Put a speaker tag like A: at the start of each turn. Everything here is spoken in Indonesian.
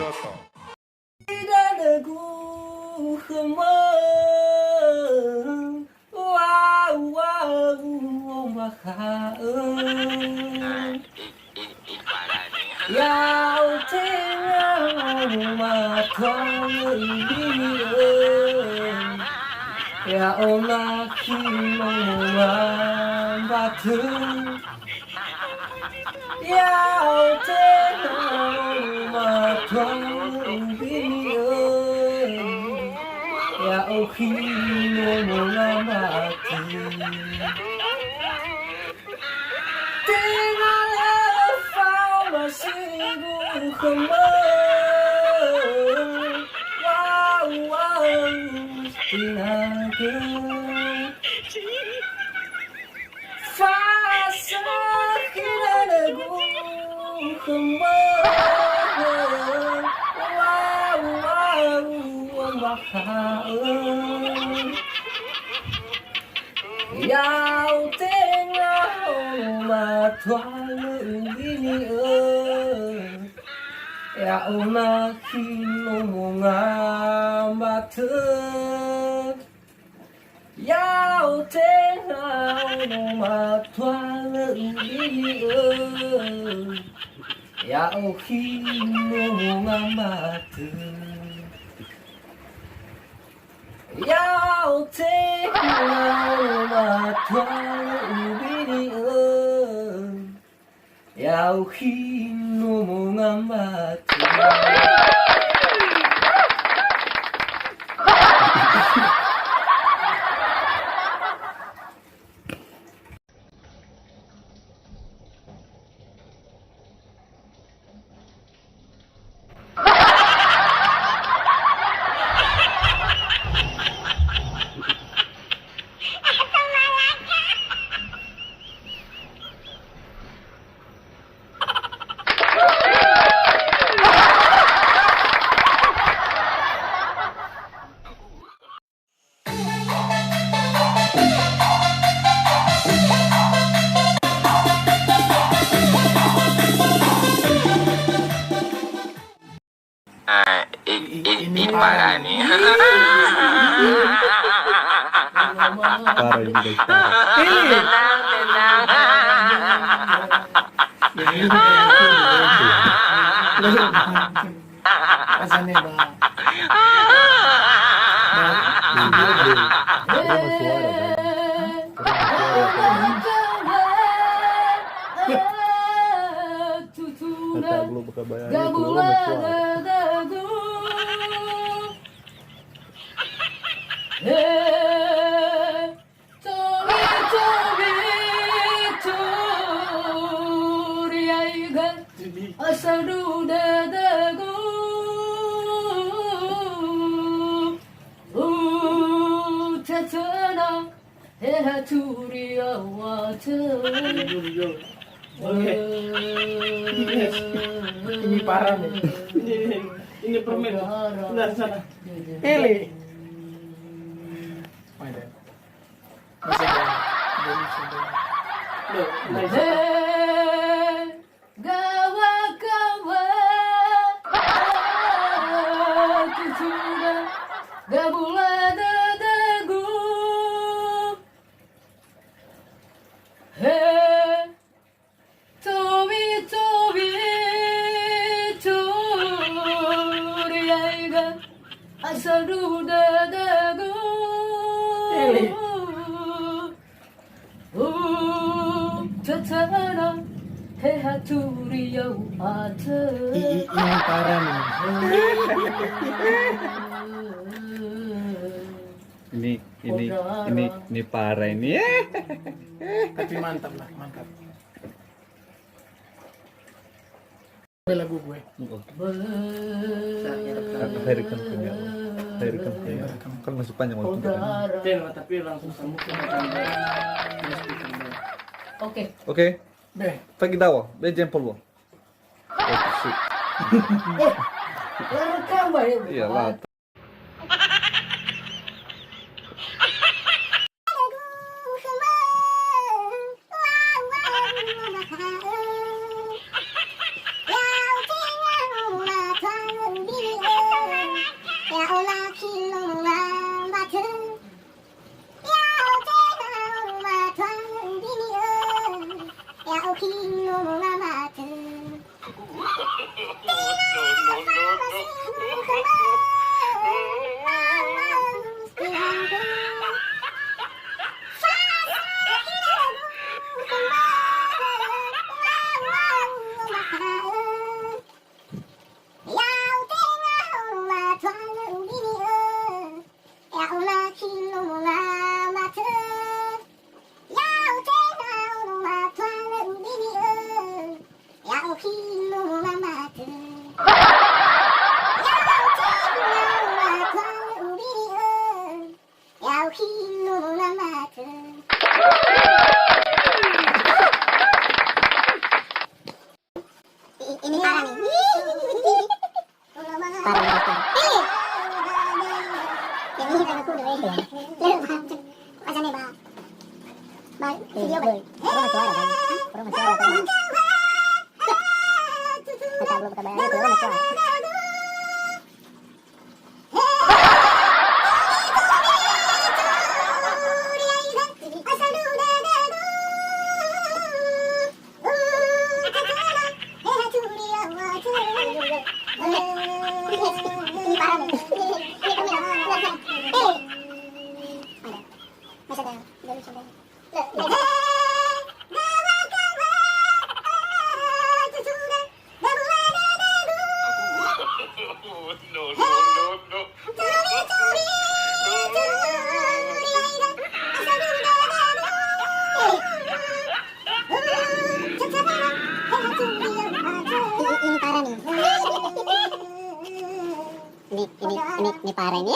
A: Tidak ada wow wow makaan Yau tengah matang ini Ya Allah kiloan batu Yau tengah matang ini Ya Allah kiloan batu Masih kembali wow wow tinaga fasa kinalagu kembali wow wow mahaan Yau tengah matwal ini Ya Allah kinungan batuk Yau tengah matwal ini Ya Allah kinungan batuk Yau tengah matwal ini Yau kinungan batuk
B: Ini parah nih.
C: Parah ini guys, parah.
A: Rasanya bang
C: Ada mas suara kan? Kata belum buka bayar itu lo mas suara.
A: Asadu dadagu tatana haturi awata
D: Ini parah nih. Ini permen. Benar sana. Eli. Masih ada. Loh,
A: Asadu dadagu tatana haturi awata
D: ini parah nih.
C: Ini parah ini.
D: Tapi mantap lah, mantap. Lagu gue.
C: Akhirkan punya. Kan masih panjang waktu kan.
D: Tapi langsung sembuh.
A: Oke.
D: Beh,
C: Pagi dawa, be jempol bo.
A: Rekam baik.
C: Iya lah.
E: Ini parah nih. Parah nih. Yang ini kan aku udah ya. Macam ni bah. Bah, video bah. Orang suara kan. Orang suara kan. Kita belum kita bayar itu orang suara. Ini parah nih.